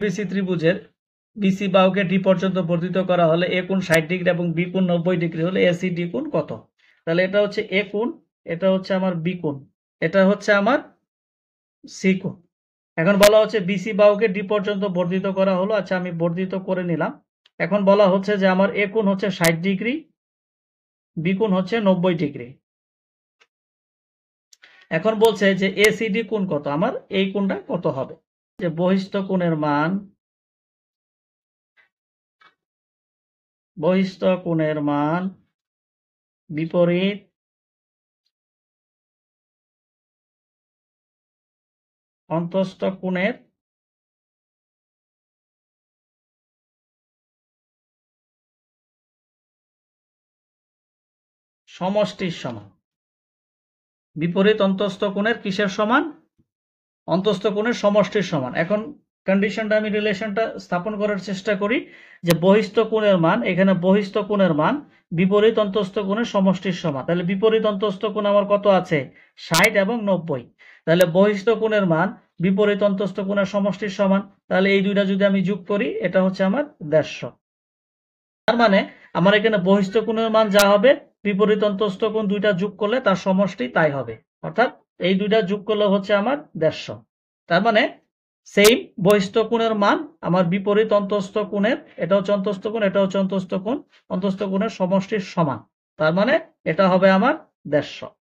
BC ত্রিভুজের BC বাহুকে D পর্যন্ত বর্ধিত করা হলে এ কোণ 60 ডিগ্রি এবং বি কোণ 90 ডিগ্রি হলে এসি ডি কোণ কত? তাহলে এটা হচ্ছে এ কোণ, এটা হচ্ছে আমার বি কোণ, এটা হচ্ছে আমার সি কোণ। এখন বলা হচ্ছে বিসি বাহুকে ডি পর্যন্ত বর্ধিত করা হলো। আচ্ছা, আমি বর্ধিত করে নিলাম। এখন বলা হচ্ছে যে আমার এ কোণ হচ্ছে 60 ডিগ্রি, বি কোণ হচ্ছে 90 ডিগ্রি। এখন বলছে যে এসিডি কোণ কত, আমার এই কোণটা কত হবে? যে বহিস্থ কোণের মান, বহিস্থ কোণের মান বিপরীত অন্তস্থ কোণের সমষ্টির সমান। বিপরীত অন্তস্থ কোণের কিসের সমান? অন্তস্থ কোণের সমষ্টির সমান। এখন কন্ডিশনটা, আমি রিলেশনটা স্থাপন করার চেষ্টা করি যে বহিস্থ কোণের মান, এখানে বহিস্থ কোণের মান বিপরীত অন্তস্থ কোণের সমষ্টির সমান। তাহলে বিপরীত অন্তস্থ কোণ আমার কত আছে? 60 এবং 90। তাহলে বহিস্থ কোণের মান বিপরীত অন্তস্থ কোণের সমষ্টির সমান। তাহলে এই দুইটা যদি আমি যোগ করি, এটা হচ্ছে আমার 150। তার মানে আমার এখানে বহিস্থ কোণের মান যা হবে, বিপরীত অন্তস্থ কোণ দুইটা যোগ করলে তার সমষ্টি তাই হবে। অর্থাৎ এই দুইটা যোগ করলে হচ্ছে আমার 150। তার মানে সেম বহিস্থ কোণের মান আমার বিপরীত অন্তস্থ কোণের, এটা হচ্ছে অন্তস্থ কোণ, এটা হচ্ছে অন্তস্থ কোণ, অন্তস্থ কোণের সমষ্টির সমান। তার মানে এটা হবে আমার 150।